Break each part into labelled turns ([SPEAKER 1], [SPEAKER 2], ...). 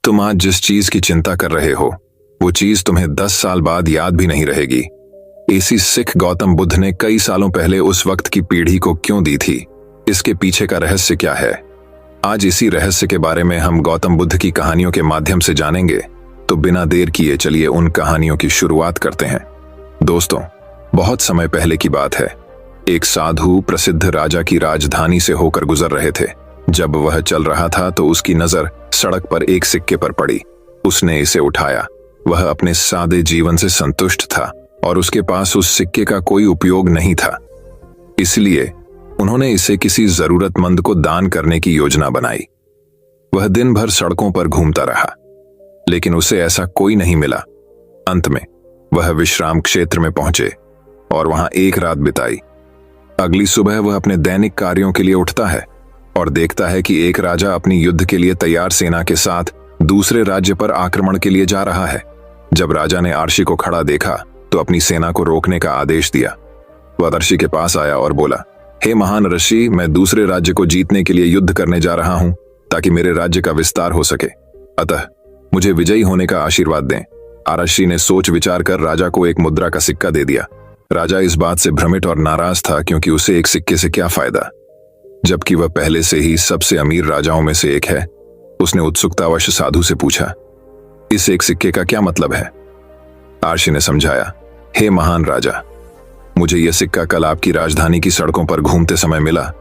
[SPEAKER 1] तुम आज जिस चीज की चिंता कर रहे हो वो चीज तुम्हें 10 साल बाद याद भी नहीं रहेगी। इसी सिख गौतम बुद्ध ने कई सालों पहले उस वक्त की पीढ़ी को क्यों दी थी? इसके पीछे का रहस्य क्या है? आज इसी रहस्य के बारे में हम गौतम बुद्ध की कहानियों के माध्यम से जानेंगे। तो बिना देर किए चलिए उन कहानियों की शुरुआत करते हैं। दोस्तों, बहुत समय पहले की बात है। एक साधु प्रसिद्ध राजा की राजधानी से होकर गुजर रहे थे। जब वह चल रहा था तो उसकी नजर सड़क पर एक सिक्के पर पड़ी। उसने इसे उठाया। वह अपने सादे जीवन से संतुष्ट था और उसके पास उस सिक्के का कोई उपयोग नहीं था। इसलिए उन्होंने इसे किसी जरूरतमंद को दान करने की योजना बनाई। वह दिन भर सड़कों पर घूमता रहा, लेकिन उसे ऐसा कोई नहीं मिला। अंत में वह विश्राम क्षेत्र में पहुंचे और वहां एक रात बिताई। अगली सुबह वह अपने दैनिक कार्यों के लिए उठता है और देखता है कि एक राजा अपनी युद्ध के लिए तैयार सेना के साथ दूसरे राज्य पर आक्रमण के लिए जा रहा है। जब राजा ने आर्शी को खड़ा देखा तो अपनी सेना को रोकने का आदेश दिया। वह आर्शी के पास आया और बोला, हे महान ऋषि, मैं दूसरे राज्य को जीतने के लिए युद्ध करने जा रहा हूं ताकि मेरे राज्य का विस्तार हो सके। अतः मुझे विजयी होने का आशीर्वाद दें। आर्शी ने सोच विचार कर राजा को एक मुद्रा का सिक्का दे दिया। राजा इस बात से भ्रमित और नाराज था, क्योंकि उसे एक सिक्के से क्या फायदा, जबकि वह पहले से ही सबसे अमीर राजाओं में से एक है। उसने उत्सुकतावश साधु से पूछा, इस एक सिक्के का क्या मतलब है? आर्शी ने समझाया, हे महान राजा, मुझे यह सिक्का कल आपकी राजधानी की सड़कों पर घूमते समय मिला,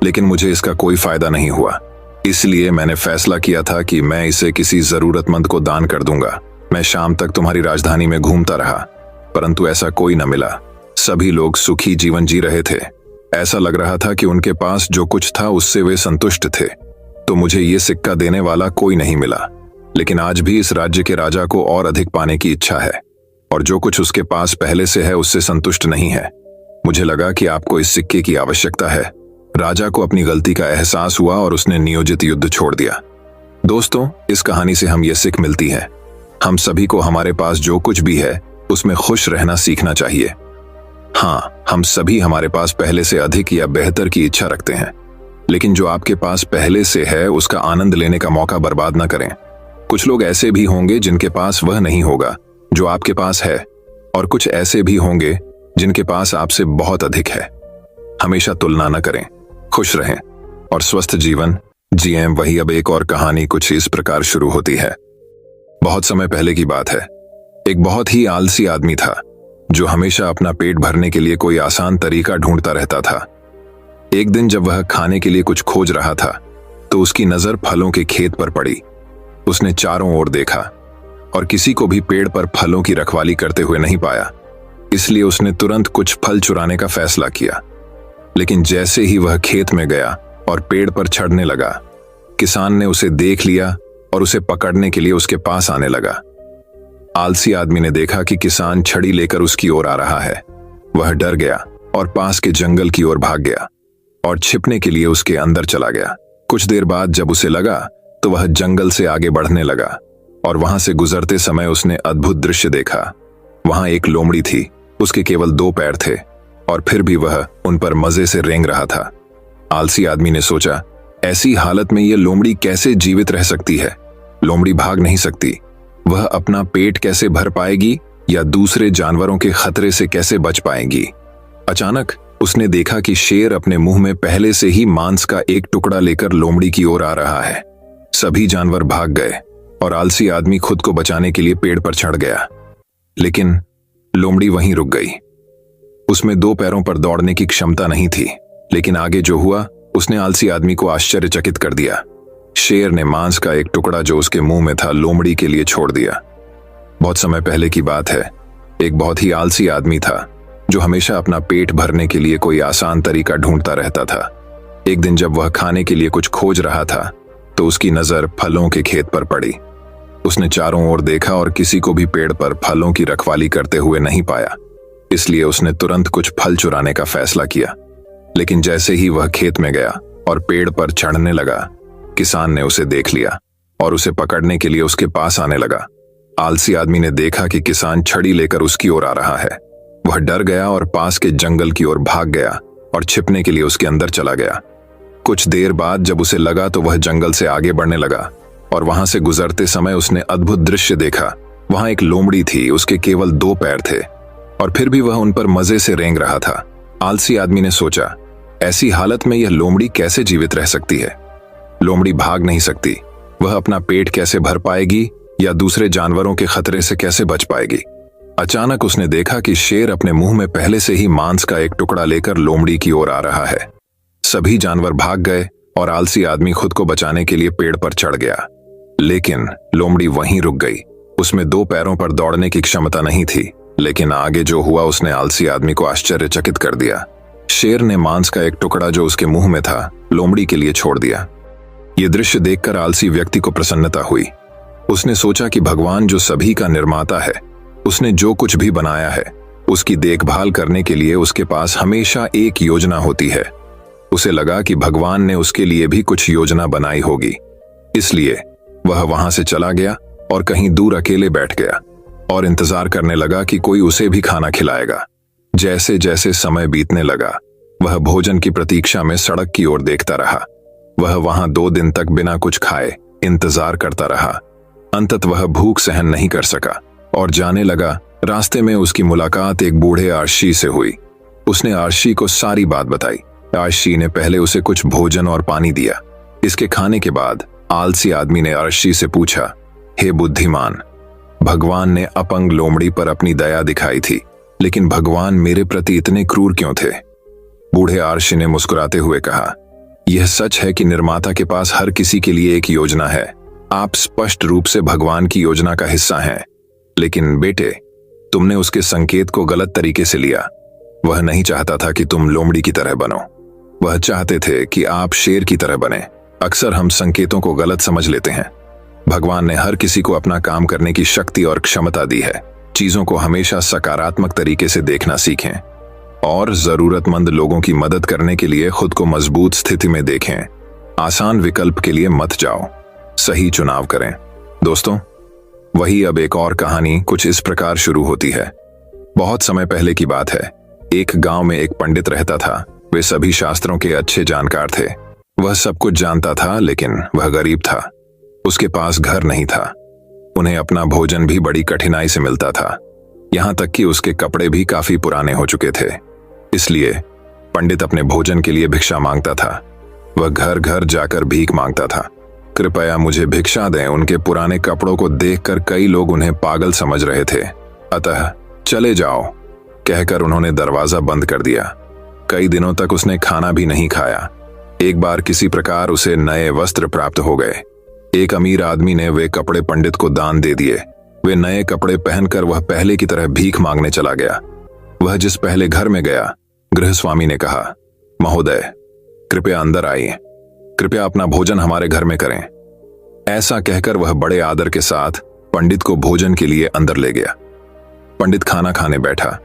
[SPEAKER 1] लेकिन मुझे इसका कोई फायदा नहीं हुआ। इसलिए मैंने फैसला किया था कि मैं इसे किसी जरूरतमंद को दान कर दूंगा। मैं शाम तक तुम्हारी राजधानी में घूमता रहा, परंतु ऐसा कोई न मिला। सभी लोग सुखी जीवन जी रहे थे। ऐसा लग रहा था कि उनके पास जो कुछ था उससे वे संतुष्ट थे। तो मुझे ये सिक्का देने वाला कोई नहीं मिला। लेकिन आज भी इस राज्य के राजा को और अधिक पाने की इच्छा है, और जो कुछ उसके पास पहले से है उससे संतुष्ट नहीं है। मुझे लगा कि आपको इस सिक्के की आवश्यकता है। राजा को अपनी गलती का एहसास हुआ और उसने नियोजित युद्ध छोड़ दिया। दोस्तों, इस कहानी से हम ये सीख मिलती है, हम सभी को हमारे पास जो कुछ भी है उसमें खुश रहना सीखना चाहिए। हाँ, हम सभी हमारे पास पहले से अधिक या बेहतर की इच्छा रखते हैं, लेकिन जो आपके पास पहले से है उसका आनंद लेने का मौका बर्बाद न करें। कुछ लोग ऐसे भी होंगे जिनके पास वह नहीं होगा जो आपके पास है, और कुछ ऐसे भी होंगे जिनके पास आपसे बहुत अधिक है। हमेशा तुलना न करें, खुश रहें और स्वस्थ जीवन जिएं। वही अब एक और कहानी कुछ इस प्रकार शुरू होती है। बहुत समय पहले की बात है। एक बहुत ही आलसी आदमी था जो हमेशा अपना पेट भरने के लिए कोई आसान तरीका ढूंढता रहता था। एक दिन जब वह खाने के लिए कुछ खोज रहा था तो उसकी नजर फलों के खेत पर पड़ी। उसने चारों ओर देखा और किसी को भी पेड़ पर फलों की रखवाली करते हुए नहीं पाया। इसलिए उसने तुरंत कुछ फल चुराने का फैसला किया। लेकिन जैसे ही वह खेत में गया और पेड़ पर चढ़ने लगा, किसान ने उसे देख लिया और उसे पकड़ने के लिए उसके पास आने लगा। आलसी आदमी ने देखा कि किसान छड़ी लेकर उसकी ओर आ रहा है। वह डर गया और पास के जंगल की ओर भाग गया और छिपने के लिए उसके अंदर चला गया। कुछ देर बाद जब उसे लगा तो वह जंगल से आगे बढ़ने लगा और वहां से गुजरते समय उसने अद्भुत दृश्य देखा। वहां एक लोमड़ी थी। उसके केवल 2 पैर थे और फिर भी वह उन पर मजे से रेंग रहा था। आलसी आदमी ने सोचा, ऐसी हालत में यह लोमड़ी कैसे जीवित रह सकती है? लोमड़ी भाग नहीं सकती। वह अपना पेट कैसे भर पाएगी या दूसरे जानवरों के खतरे से कैसे बच पाएगी? अचानक उसने देखा कि शेर अपने मुंह में पहले से ही मांस का एक टुकड़ा लेकर लोमड़ी की ओर आ रहा है। सभी जानवर भाग गए और आलसी आदमी खुद को बचाने के लिए पेड़ पर चढ़ गया। लेकिन लोमड़ी वहीं रुक गई। उसमें 2 पैरों पर दौड़ने की क्षमता नहीं थी। लेकिन आगे जो हुआ उसने आलसी आदमी को आश्चर्यचकित कर दिया। शेर ने मांस का एक टुकड़ा जो उसके मुंह में था लोमड़ी के लिए छोड़ दिया। बहुत समय पहले की बात है। एक बहुत ही आलसी आदमी था जो हमेशा अपना पेट भरने के लिए कोई आसान तरीका ढूंढता रहता था। एक दिन जब वह खाने के लिए कुछ खोज रहा था तो उसकी नजर फलों के खेत पर पड़ी। उसने चारों ओर देखा और किसी को भी पेड़ पर फलों की रखवाली करते हुए नहीं पाया। इसलिए उसने तुरंत कुछ फल चुराने का फैसला किया। लेकिन जैसे ही वह खेत में गया और पेड़ पर चढ़ने लगा, किसान ने उसे देख लिया और उसे पकड़ने के लिए उसके पास आने लगा। आलसी आदमी ने देखा कि किसान छड़ी लेकर उसकी ओर आ रहा है। वह डर गया और पास के जंगल की ओर भाग गया और छिपने के लिए उसके अंदर चला गया। कुछ देर बाद जब उसे लगा तो वह जंगल से आगे बढ़ने लगा और वहां से गुजरते समय उसने अद्भुत दृश्य देखा। वहां एक लोमड़ी थी, उसके केवल 2 पैर थे और फिर भी वह उन पर मजे से रेंग रहा था। आलसी आदमी ने सोचा, ऐसी हालत में यह लोमड़ी कैसे जीवित रह सकती है? लोमड़ी भाग नहीं सकती, वह अपना पेट कैसे भर पाएगी या दूसरे जानवरों के खतरे से कैसे बच पाएगी? अचानक उसने देखा कि शेर अपने मुंह में पहले से ही मांस का एक टुकड़ा लेकर लोमड़ी की ओर आ रहा है। सभी जानवर भाग गए और आलसी आदमी खुद को बचाने के लिए पेड़ पर चढ़ गया, लेकिन लोमड़ी वहीं रुक गई। उसमें 2 पैरों पर दौड़ने की क्षमता नहीं थी, लेकिन आगे जो हुआ उसने आलसी आदमी को आश्चर्यचकित कर दिया। शेर ने मांस का एक टुकड़ा जो उसके मुंह में था, लोमड़ी के लिए छोड़ दिया। ये दृश्य देखकर आलसी व्यक्ति को प्रसन्नता हुई। उसने सोचा कि भगवान जो सभी का निर्माता है, उसने जो कुछ भी बनाया है उसकी देखभाल करने के लिए उसके पास हमेशा एक योजना होती है। उसे लगा कि भगवान ने उसके लिए भी कुछ योजना बनाई होगी, इसलिए वह वहां से चला गया और कहीं दूर अकेले बैठ गया और इंतजार करने लगा कि कोई उसे भी खाना खिलाएगा। जैसे जैसे समय बीतने लगा, वह भोजन की प्रतीक्षा में सड़क की ओर देखता रहा। वह वहां 2 दिन तक बिना कुछ खाए इंतजार करता रहा। अंततः वह भूख सहन नहीं कर सका और जाने लगा। रास्ते में उसकी मुलाकात एक बूढ़े आर्शी से हुई। उसने आर्शी को सारी बात बताई। आर्शी ने पहले उसे कुछ भोजन और पानी दिया। इसके खाने के बाद आलसी आदमी ने आर्शी से पूछा, हे बुद्धिमान, भगवान ने अपंग लोमड़ी पर अपनी दया दिखाई थी, लेकिन भगवान मेरे प्रति इतने क्रूर क्यों थे? बूढ़े आर्शी ने मुस्कुराते हुए कहा, यह सच है कि निर्माता के पास हर किसी के लिए एक योजना है। आप स्पष्ट रूप से भगवान की योजना का हिस्सा हैं, लेकिन बेटे, तुमने उसके संकेत को गलत तरीके से लिया। वह नहीं चाहता था कि तुम लोमड़ी की तरह बनो, वह चाहते थे कि आप शेर की तरह बने। अक्सर हम संकेतों को गलत समझ लेते हैं। भगवान ने हर किसी को अपना काम करने की शक्ति और क्षमता दी है। चीजों को हमेशा सकारात्मक तरीके से देखना सीखें और जरूरतमंद लोगों की मदद करने के लिए खुद को मजबूत स्थिति में देखें। आसान विकल्प के लिए मत जाओ, सही चुनाव करें। दोस्तों, वही अब एक और कहानी कुछ इस प्रकार शुरू होती है। बहुत समय पहले की बात है। एक गांव में एक पंडित रहता था। वे सभी शास्त्रों के अच्छे जानकार थे। वह सब कुछ जानता था, लेकिन वह गरीब था। उसके पास घर नहीं था। उन्हें अपना भोजन भी बड़ी कठिनाई से मिलता था, यहां तक कि उसके कपड़े भी काफी पुराने हो चुके थे। इसलिए पंडित अपने भोजन के लिए भिक्षा मांगता था। वह घर घर जाकर भीख मांगता था, कृपया मुझे भिक्षा दें। उनके पुराने कपड़ों को देखकर कई लोग उन्हें पागल समझ रहे थे। अतः चले जाओ कहकर उन्होंने दरवाजा बंद कर दिया। कई दिनों तक उसने खाना भी नहीं खाया। एक बार किसी प्रकार उसे नए वस्त्र प्राप्त हो गए। एक अमीर आदमी ने वे कपड़े पंडित को दान दे दिए। वे नए कपड़े पहनकर वह पहले की तरह भीख मांगने चला गया। वह जिस पहले घर में गया, गृहस्वामी ने कहा, महोदय, कृपया अंदर आइए, कृपया अपना भोजन हमारे घर में करें। ऐसा कहकर वह बड़े आदर के साथ पंडित को भोजन के लिए अंदर ले गया। पंडित खाना खाने बैठा।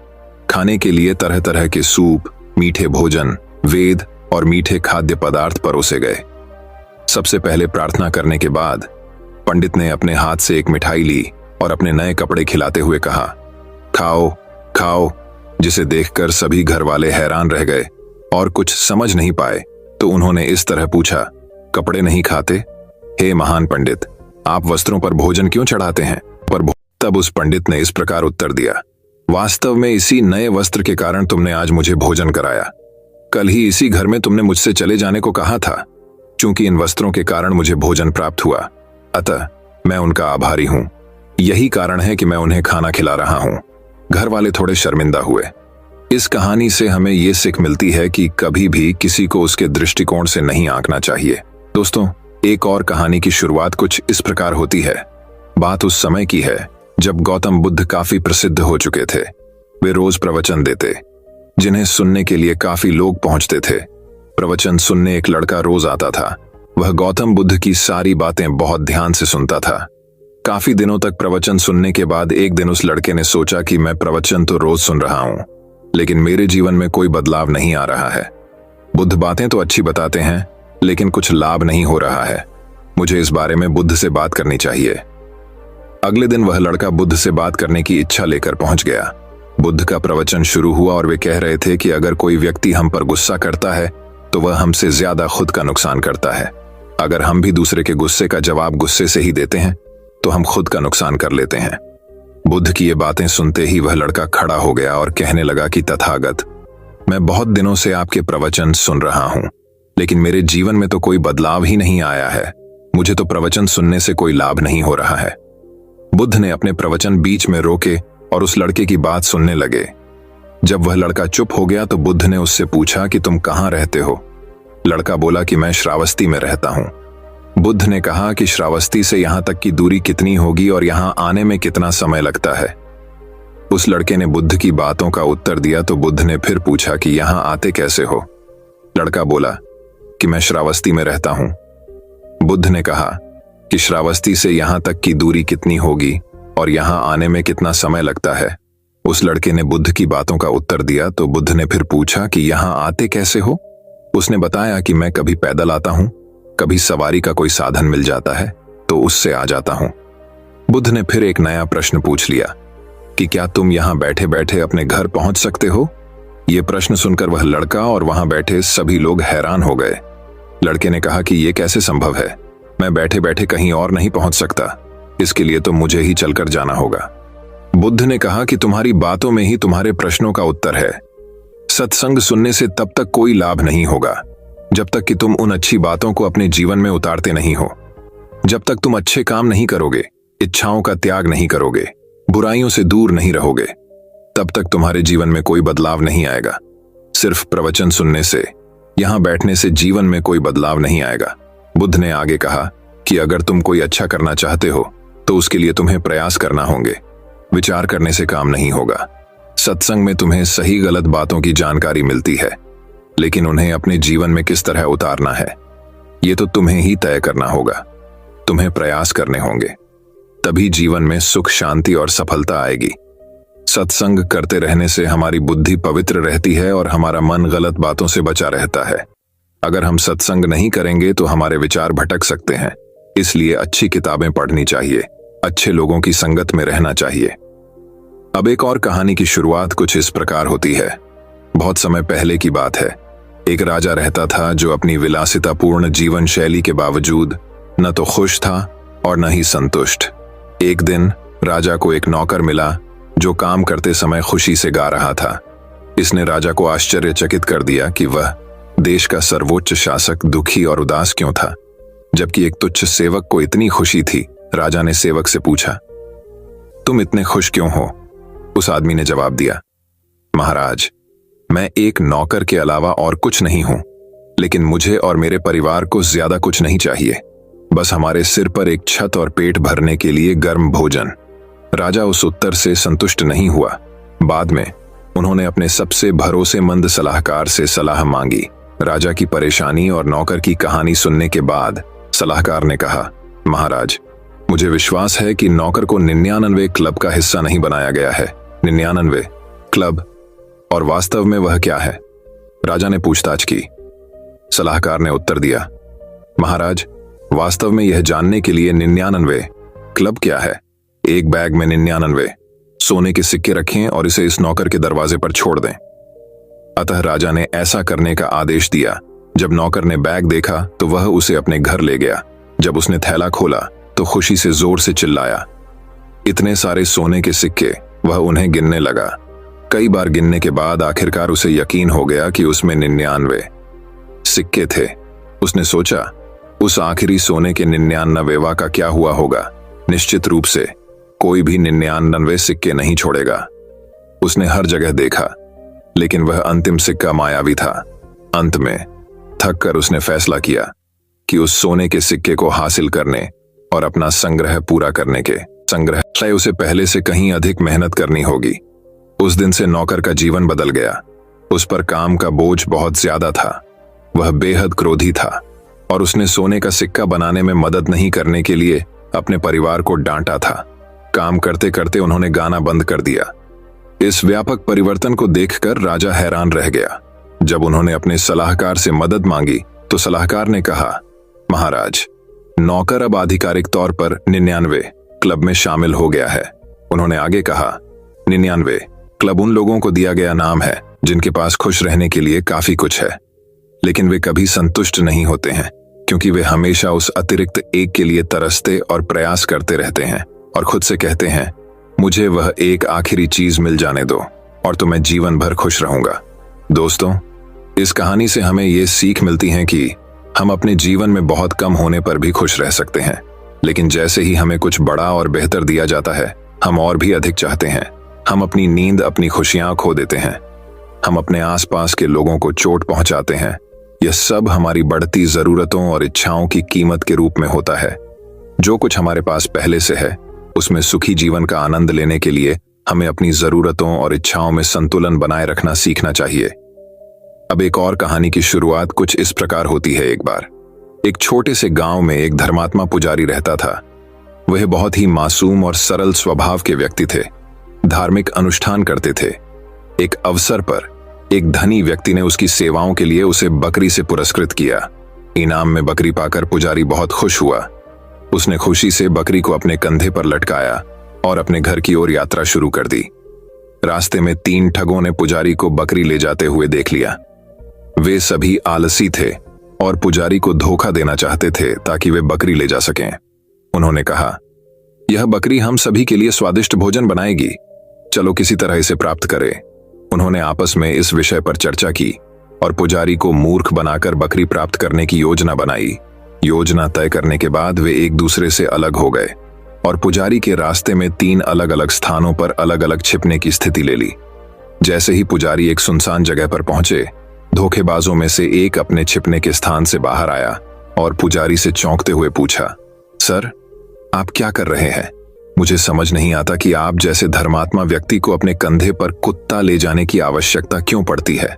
[SPEAKER 1] खाने के लिए तरह तरह के सूप, मीठे भोजन, वेद और मीठे खाद्य पदार्थ परोसे गए। सबसे पहले प्रार्थना करने के बाद पंडित ने अपने हाथ से एक मिठाई ली और अपने नए कपड़े खिलाते हुए कहा, खाओ खाओ, जिसे देखकर सभी घर वाले हैरान रह गए और कुछ समझ नहीं पाए। तो उन्होंने इस तरह पूछा, कपड़े नहीं खाते? हे महान पंडित, आप वस्त्रों पर भोजन क्यों चढ़ाते हैं? तब उस पंडित ने इस प्रकार उत्तर दिया, वास्तव में इसी नए वस्त्र के कारण तुमने आज मुझे भोजन कराया। कल ही इसी घर में तुमने मुझसे चले जाने को कहा था। चूंकि इन वस्त्रों के कारण मुझे भोजन प्राप्त हुआ, अतः मैं उनका आभारी हूं। यही कारण है कि मैं उन्हें खाना खिला रहा हूं। घर वाले थोड़े शर्मिंदा हुए। इस कहानी से हमें ये सीख मिलती है कि कभी भी किसी को उसके दृष्टिकोण से नहीं आंकना चाहिए। दोस्तों, एक और कहानी की शुरुआत कुछ इस प्रकार होती है। बात उस समय की है जब गौतम बुद्ध काफी प्रसिद्ध हो चुके थे। वे रोज प्रवचन देते, जिन्हें सुनने के लिए काफी लोग पहुंचते थे। प्रवचन सुनने एक लड़का रोज आता था। वह गौतम बुद्ध की सारी बातें बहुत ध्यान से सुनता था। काफी दिनों तक प्रवचन सुनने के बाद एक दिन उस लड़के ने सोचा कि मैं प्रवचन तो रोज सुन रहा हूं, लेकिन मेरे जीवन में कोई बदलाव नहीं आ रहा है। बुद्ध बातें तो अच्छी बताते हैं, लेकिन कुछ लाभ नहीं हो रहा है। मुझे इस बारे में बुद्ध से बात करनी चाहिए। अगले दिन वह लड़का बुद्ध से बात करने की इच्छा लेकर पहुंच गया। बुद्ध का प्रवचन शुरू हुआ और वे कह रहे थे कि अगर कोई व्यक्ति हम पर गुस्सा करता है तो वह हमसे ज्यादा खुद का नुकसान करता है। अगर हम भी दूसरे के गुस्से का जवाब गुस्से से ही देते हैं तो हम खुद का नुकसान कर लेते हैं। बुद्ध की ये बातें सुनते ही वह लड़का खड़ा हो गया और कहने लगा कि तथागत, मैं बहुत दिनों से आपके प्रवचन सुन रहा हूं, लेकिन मेरे जीवन में तो कोई बदलाव ही नहीं आया है। मुझे तो प्रवचन सुनने से कोई लाभ नहीं हो रहा है। बुद्ध ने अपने प्रवचन बीच में रोके और उस लड़के की बात सुनने लगे। जब वह लड़का चुप हो गया तो बुद्ध ने उससे पूछा कि तुम कहां रहते हो? लड़का बोला कि मैं श्रावस्ती में रहता हूं। बुद्ध ने कहा कि श्रावस्ती से यहां तक की दूरी कितनी होगी और यहां आने में कितना समय लगता है? उस लड़के ने बुद्ध की बातों का उत्तर दिया तो बुद्ध ने फिर पूछा कि यहां आते कैसे हो? लड़का बोला कि मैं श्रावस्ती में रहता हूं। बुद्ध ने कहा कि श्रावस्ती से यहां तक की दूरी कितनी होगी और यहां आने में कितना समय लगता है? उस लड़के ने बुद्ध की बातों का उत्तर दिया तो बुद्ध ने फिर पूछा कि यहां आते कैसे हो? उसने बताया कि मैं कभी पैदल आता हूं, कभी सवारी का कोई साधन मिल जाता है तो उससे आ जाता हूं। बुद्ध ने फिर एक नया प्रश्न पूछ लिया कि क्या तुम यहां बैठे बैठे अपने घर पहुंच सकते हो? यह प्रश्न सुनकर वह लड़का और वहां बैठे सभी लोग हैरान हो गए। लड़के ने कहा कि यह कैसे संभव है? मैं बैठे बैठे कहीं और नहीं पहुंच सकता, इसके लिए तो मुझे ही चलकर जाना होगा। बुद्ध ने कहा कि तुम्हारी बातों में ही तुम्हारे प्रश्नों का उत्तर है। सत्संग सुनने से तब तक कोई लाभ नहीं होगा जब तक कि तुम उन अच्छी बातों को अपने जीवन में उतारते नहीं हो। जब तक तुम अच्छे काम नहीं करोगे, इच्छाओं का त्याग नहीं करोगे, बुराइयों से दूर नहीं रहोगे, तब तक तुम्हारे जीवन में कोई बदलाव नहीं आएगा। सिर्फ प्रवचन सुनने से, यहां बैठने से जीवन में कोई बदलाव नहीं आएगा। बुद्ध ने आगे कहा कि अगर तुम कोई अच्छा करना चाहते हो तो उसके लिए तुम्हें प्रयास करना होंगे। विचार करने से काम नहीं होगा। सत्संग में तुम्हें सही गलत बातों की जानकारी मिलती है, लेकिन उन्हें अपने जीवन में किस तरह उतारना है ये तो तुम्हें ही तय करना होगा। तुम्हें प्रयास करने होंगे, तभी जीवन में सुख, शांति और सफलता आएगी। सत्संग करते रहने से हमारी बुद्धि पवित्र रहती है और हमारा मन गलत बातों से बचा रहता है। अगर हम सत्संग नहीं करेंगे तो हमारे विचार भटक सकते हैं। इसलिए अच्छी किताबें पढ़नी चाहिए, अच्छे लोगों की संगत में रहना चाहिए। अब एक और कहानी की शुरुआत कुछ इस प्रकार होती है। बहुत समय पहले की बात है। एक राजा रहता था जो अपनी विलासितापूर्ण जीवन शैली के बावजूद न तो खुश था और न ही संतुष्ट। एक दिन राजा को एक नौकर मिला जो काम करते समय खुशी से गा रहा था। इसने राजा को आश्चर्यचकित कर दिया कि वह देश का सर्वोच्च शासक दुखी और उदास क्यों था, जबकि एक तुच्छ सेवक को इतनी खुशी थी। राजा ने सेवक से पूछा, तुम इतने खुश क्यों हो? उस आदमी ने जवाब दिया, महाराज, मैं एक नौकर के अलावा और कुछ नहीं हूं, लेकिन मुझे और मेरे परिवार को ज्यादा कुछ नहीं चाहिए, बस हमारे सिर पर एक छत और पेट भरने के लिए गर्म भोजन। राजा उस उत्तर से संतुष्ट नहीं हुआ। बाद में उन्होंने अपने सबसे भरोसेमंद सलाहकार से सलाह मांगी। राजा की परेशानी और नौकर की कहानी सुनने के बाद सलाहकार ने कहा, महाराज, मुझे विश्वास है कि नौकर को 99 क्लब का हिस्सा नहीं बनाया गया है। 99 क्लब, और वास्तव में वह क्या है? राजा ने पूछताछ की। सलाहकार ने उत्तर दिया, महाराज, वास्तव में यह जानने के लिए 99 क्लब क्या है, एक बैग में 99 सोने के सिक्के रखें और इसे इस नौकर के दरवाजे पर छोड़ दें। अतः राजा ने ऐसा करने का आदेश दिया। जब नौकर ने बैग देखा तो वह उसे अपने घर ले गया। जब उसने थैला खोला तो खुशी से जोर से चिल्लाया। इतने सारे सोने के सिक्के, वह उन्हें गिनने लगा। कई बार गिनने के बाद आखिरकार उसे यकीन हो गया कि उसमें 99 सिक्के थे। उसने सोचा, उस आखिरी सोने के 99वां का क्या हुआ होगा? निश्चित रूप से कोई भी 99 सिक्के नहीं छोड़ेगा। उसने हर जगह देखा, लेकिन वह अंतिम सिक्का मायावी था। अंत में थक कर उसने फैसला किया कि उस सोने के सिक्के को हासिल करने और अपना संग्रह पूरा करने के संग्रह उसे पहले से कहीं अधिक मेहनत करनी होगी। उस दिन से नौकर का जीवन बदल गया। उस पर काम का बोझ बहुत ज्यादा था। वह बेहद क्रोधी था और उसने सोने का सिक्का बनाने में मदद नहीं करने के लिए अपने परिवार को डांटा था। काम करते करते उन्होंने गाना बंद कर दिया। इस व्यापक परिवर्तन को देखकर राजा हैरान रह गया। जब उन्होंने अपने सलाहकार से मदद मांगी तो सलाहकार ने कहा, महाराज, नौकर अब आधिकारिक तौर पर 99 क्लब में शामिल हो गया है। उन्होंने आगे कहा, 99 क्लब उन लोगों को दिया गया नाम है जिनके पास खुश रहने के लिए काफी कुछ है, लेकिन वे कभी संतुष्ट नहीं होते हैं क्योंकि वे हमेशा उस अतिरिक्त एक के लिए तरसते और प्रयास करते रहते हैं और खुद से कहते हैं, मुझे वह एक आखिरी चीज मिल जाने दो और तो मैं जीवन भर खुश रहूंगा। दोस्तों, इस कहानी से हमें ये सीख मिलती है कि हम अपने जीवन में बहुत कम होने पर भी खुश रह सकते हैं, लेकिन जैसे ही हमें कुछ बड़ा और बेहतर दिया जाता है, हम और भी अधिक चाहते हैं। हम अपनी नींद, अपनी खुशियां खो देते हैं। हम अपने आसपास के लोगों को चोट पहुंचाते हैं। यह सब हमारी बढ़ती जरूरतों और इच्छाओं की कीमत के रूप में होता है। जो कुछ हमारे पास पहले से है, उसमें सुखी जीवन का आनंद लेने के लिए हमें अपनी जरूरतों और इच्छाओं में संतुलन बनाए रखना सीखना चाहिए। अब एक और कहानी की शुरुआत कुछ इस प्रकार होती है। एक बार एक छोटे से गांव में एक धर्मात्मा पुजारी रहता था। वह बहुत ही मासूम और सरल स्वभाव के व्यक्ति थे। धार्मिक अनुष्ठान करते थे। एक अवसर पर एक धनी व्यक्ति ने उसकी सेवाओं के लिए उसे बकरी से पुरस्कृत किया। इनाम में बकरी पाकर पुजारी बहुत खुश हुआ। उसने खुशी से बकरी को अपने कंधे पर लटकाया और अपने घर की ओर यात्रा शुरू कर दी। रास्ते में 3 ठगों ने पुजारी को बकरी ले जाते हुए देख लिया। वे सभी आलसी थे और पुजारी को धोखा देना चाहते थे ताकि वे बकरी ले जा सकें। उन्होंने कहा, यह बकरी हम सभी के लिए स्वादिष्ट भोजन बनाएगी, चलो किसी तरह इसे प्राप्त करें। उन्होंने आपस में इस विषय पर चर्चा की और पुजारी को मूर्ख बनाकर बकरी प्राप्त करने की योजना बनाई। योजना तय करने के बाद वे एक दूसरे से अलग हो गए और पुजारी के रास्ते में 3 अलग अलग स्थानों पर अलग अलग छिपने की स्थिति ले ली। जैसे ही पुजारी एक सुनसान जगह पर पहुंचे, धोखेबाजों में से एक अपने छिपने के स्थान से बाहर आया और पुजारी से चौंकते हुए पूछा, सर, आप क्या कर रहे हैं? मुझे समझ नहीं आता कि आप जैसे धर्मात्मा व्यक्ति को अपने कंधे पर कुत्ता ले जाने की आवश्यकता क्यों पड़ती है।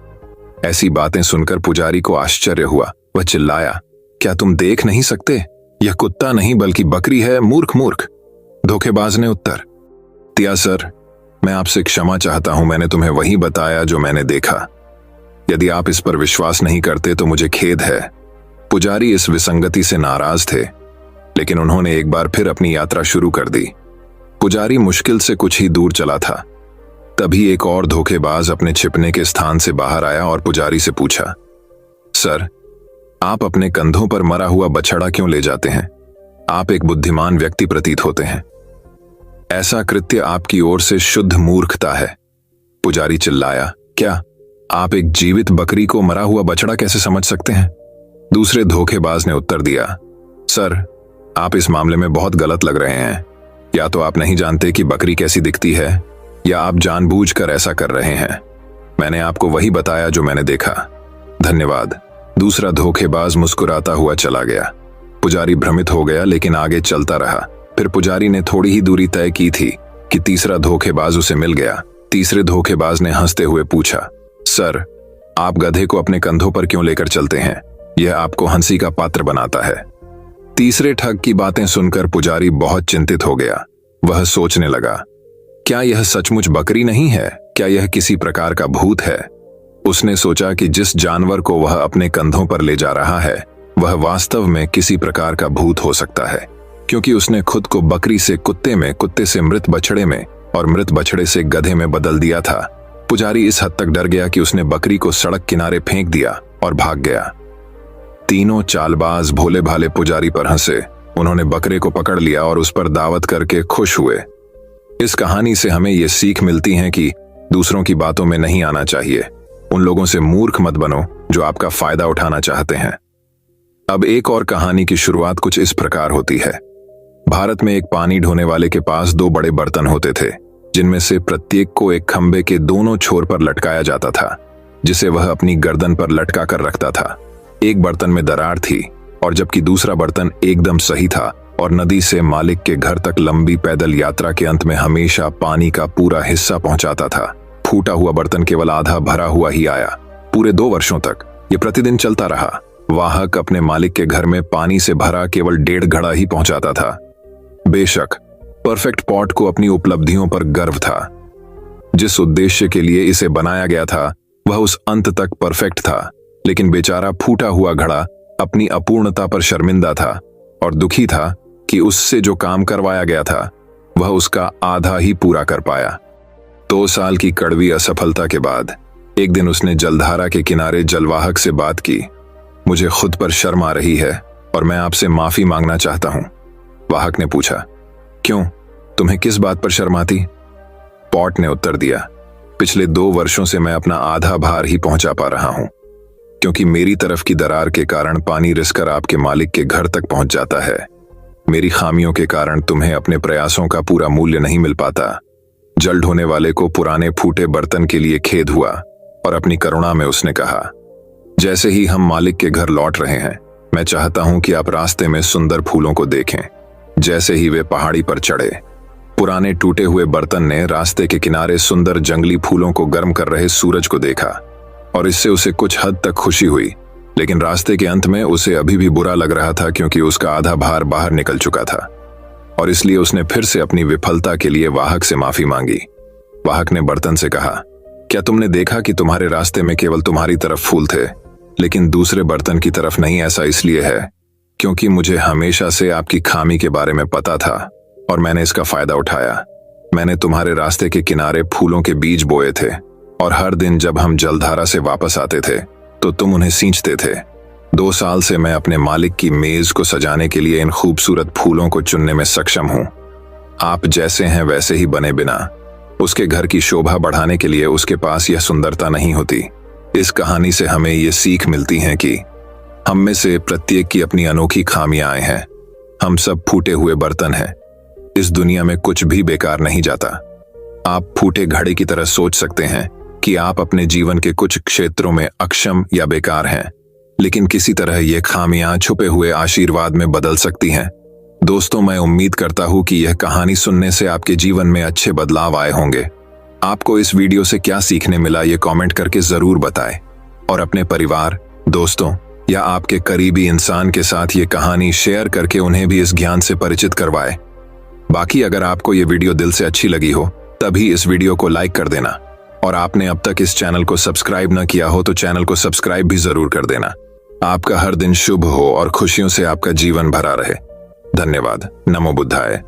[SPEAKER 1] ऐसी बातें सुनकर पुजारी को आश्चर्य हुआ। वह चिल्लाया, क्या तुम देख नहीं सकते? यह कुत्ता नहीं बल्कि बकरी है, मूर्ख मूर्ख। धोखेबाज ने उत्तर दिया, सर, मैं आपसे क्षमा चाहता हूं, मैंने तुम्हें वही बताया जो मैंने देखा। यदि आप इस पर विश्वास नहीं करते तो मुझे खेद है। पुजारी इस विसंगति से नाराज थे, लेकिन उन्होंने एक बार फिर अपनी यात्रा शुरू कर दी। पुजारी मुश्किल से कुछ ही दूर चला था, तभी एक और धोखेबाज अपने छिपने के स्थान से बाहर आया और पुजारी से पूछा, सर, आप अपने कंधों पर मरा हुआ बछड़ा क्यों ले जाते हैं? आप एक बुद्धिमान व्यक्ति प्रतीत होते हैं। ऐसा कृत्य आपकी ओर से शुद्ध मूर्खता है। पुजारी चिल्लाया, क्या आप एक जीवित बकरी को मरा हुआ बछड़ा कैसे समझ सकते हैं? दूसरे धोखेबाज ने उत्तर दिया, सर, आप इस मामले में बहुत गलत लग रहे हैं। या तो आप नहीं जानते कि बकरी कैसी दिखती है, या आप जानबूझकर ऐसा कर रहे हैं। मैंने आपको वही बताया जो मैंने देखा। धन्यवाद। दूसरा धोखेबाज मुस्कुराता हुआ चला गया। पुजारी भ्रमित हो गया, लेकिन आगे चलता रहा। फिर पुजारी ने थोड़ी ही दूरी तय की थी कि तीसरा धोखेबाज उसे मिल गया। तीसरे धोखेबाज ने हंसते हुए पूछा, सर, आप गधे को अपने कंधों पर क्यों लेकर चलते हैं? यह आपको हंसी का पात्र बनाता है। तीसरे ठग की बातें सुनकर पुजारी बहुत चिंतित हो गया। वह सोचने लगा, क्या यह सचमुच बकरी नहीं है? क्या यह किसी प्रकार का भूत है? उसने सोचा कि जिस जानवर को वह अपने कंधों पर ले जा रहा है, वह वास्तव में किसी प्रकार का भूत हो सकता है, क्योंकि उसने खुद को बकरी से कुत्ते में, कुत्ते से मृत बछड़े में और मृत बछड़े से गधे में बदल दिया था। पुजारी इस हद तक डर गया कि उसने बकरी को सड़क किनारे फेंक दिया और भाग गया। तीनों चालबाज भोले भाले पुजारी पर हंसे। उन्होंने बकरे को पकड़ लिया और उस पर दावत करके खुश हुए। इस कहानी से हमें यह सीख मिलती है कि दूसरों की बातों में नहीं आना चाहिए। उन लोगों से मूर्ख मत बनो जो आपका फायदा उठाना चाहते हैं। अब एक और कहानी की शुरुआत कुछ इस प्रकार होती है। भारत में एक पानी ढोने वाले के पास 2 बड़े बर्तन होते थे, जिनमें से प्रत्येक को एक खंबे के दोनों छोर पर लटकाया जाता था, जिसे वह अपनी गर्दन पर लटका कर रखता था। एक बर्तन में दरार थी और जबकि दूसरा बर्तन एकदम सही था और नदी से मालिक के घर तक लंबी पैदल यात्रा के अंत में हमेशा पानी का पूरा हिस्सा पहुंचाता था। फूटा हुआ बर्तन केवल आधा भरा हुआ ही आया। पूरे 2 वर्षों तक ये प्रतिदिन चलता रहा। वाहक अपने मालिक के घर में पानी से भरा केवल 1.5 घड़ा ही पहुंचाता था। बेशक परफेक्ट पॉट को अपनी उपलब्धियों पर गर्व था। जिस उद्देश्य के लिए इसे बनाया गया था वह उस अंत तक परफेक्ट था, लेकिन बेचारा फूटा हुआ घड़ा अपनी अपूर्णता पर शर्मिंदा था और दुखी था कि उससे जो काम करवाया गया था वह उसका आधा ही पूरा कर पाया। 2 साल की कड़वी असफलता के बाद एक दिन उसने जलधारा के किनारे जलवाहक से बात की। मुझे खुद पर शर्म आ रही है, और मैं आपसे माफी मांगना चाहता हूं। वाहक ने पूछा, क्यों, तुम्हें किस बात पर शर्म आती? पॉट ने उत्तर दिया, पिछले 2 वर्षों से मैं अपना आधा भार ही पहुंचा पा रहा हूं, क्योंकि मेरी तरफ की दरार के कारण पानी रिसकर आपके मालिक के घर तक पहुंच जाता है। मेरी खामियों के कारण तुम्हें अपने प्रयासों का पूरा मूल्य नहीं मिल पाता। जल ढोने वाले को पुराने फूटे बर्तन के लिए खेद हुआ और अपनी करुणा में उसने कहा, जैसे ही हम मालिक के घर लौट रहे हैं, मैं चाहता हूं कि आप रास्ते में सुंदर फूलों को देखें। जैसे ही वे पहाड़ी पर चढ़े, पुराने टूटे हुए बर्तन ने रास्ते के किनारे सुंदर जंगली फूलों को गर्म कर रहे सूरज को देखा और इससे उसे कुछ हद तक खुशी हुई, लेकिन रास्ते के अंत में उसे अभी भी बुरा लग रहा था क्योंकि उसका आधा भार बाहर निकल चुका था और इसलिए उसने फिर से अपनी विफलता के लिए वाहक से माफी मांगी। वाहक ने बर्तन से कहा, क्या तुमने देखा कि तुम्हारे रास्ते में केवल तुम्हारी तरफ फूल थे, लेकिन दूसरे बर्तन की तरफ नहीं? ऐसा इसलिए है क्योंकि मुझे हमेशा से आपकी खामी के बारे में पता था और मैंने इसका फायदा उठाया। मैंने तुम्हारे रास्ते के किनारे फूलों के बीज बोए थे और हर दिन जब हम जलधारा से वापस आते थे तो तुम उन्हें सींचते थे। 2 साल से मैं अपने मालिक की मेज को सजाने के लिए इन खूबसूरत फूलों को चुनने में सक्षम हूं। आप जैसे हैं वैसे ही बने बिना उसके घर की शोभा बढ़ाने के लिए उसके पास यह सुंदरता नहीं होती। इस कहानी से हमें ये सीख मिलती है कि हम में से प्रत्येक की अपनी अनोखी खामियां हैं। हम सब फूटे हुए बर्तन हैं। इस दुनिया में कुछ भी बेकार नहीं जाता। आप फूटे घड़े की तरह सोच सकते हैं कि आप अपने जीवन के कुछ क्षेत्रों में अक्षम या बेकार हैं, लेकिन किसी तरह ये खामियां छुपे हुए आशीर्वाद में बदल सकती हैं। दोस्तों, मैं उम्मीद करता हूं कि यह कहानी सुनने से आपके जीवन में अच्छे बदलाव आए होंगे। आपको इस वीडियो से क्या सीखने मिला ये कमेंट करके जरूर बताएं और अपने परिवार, दोस्तों या आपके करीबी इंसान के साथ ये कहानी शेयर करके उन्हें भी इस ज्ञान से परिचित करवाएं। बाकी अगर आपको ये वीडियो दिल से अच्छी लगी हो तभी इस वीडियो को लाइक कर देना और आपने अब तक इस चैनल को सब्सक्राइब न किया हो तो चैनल को सब्सक्राइब भी जरूर कर देना। आपका हर दिन शुभ हो और खुशियों से आपका जीवन भरा रहे। धन्यवाद। नमो बुद्धाय।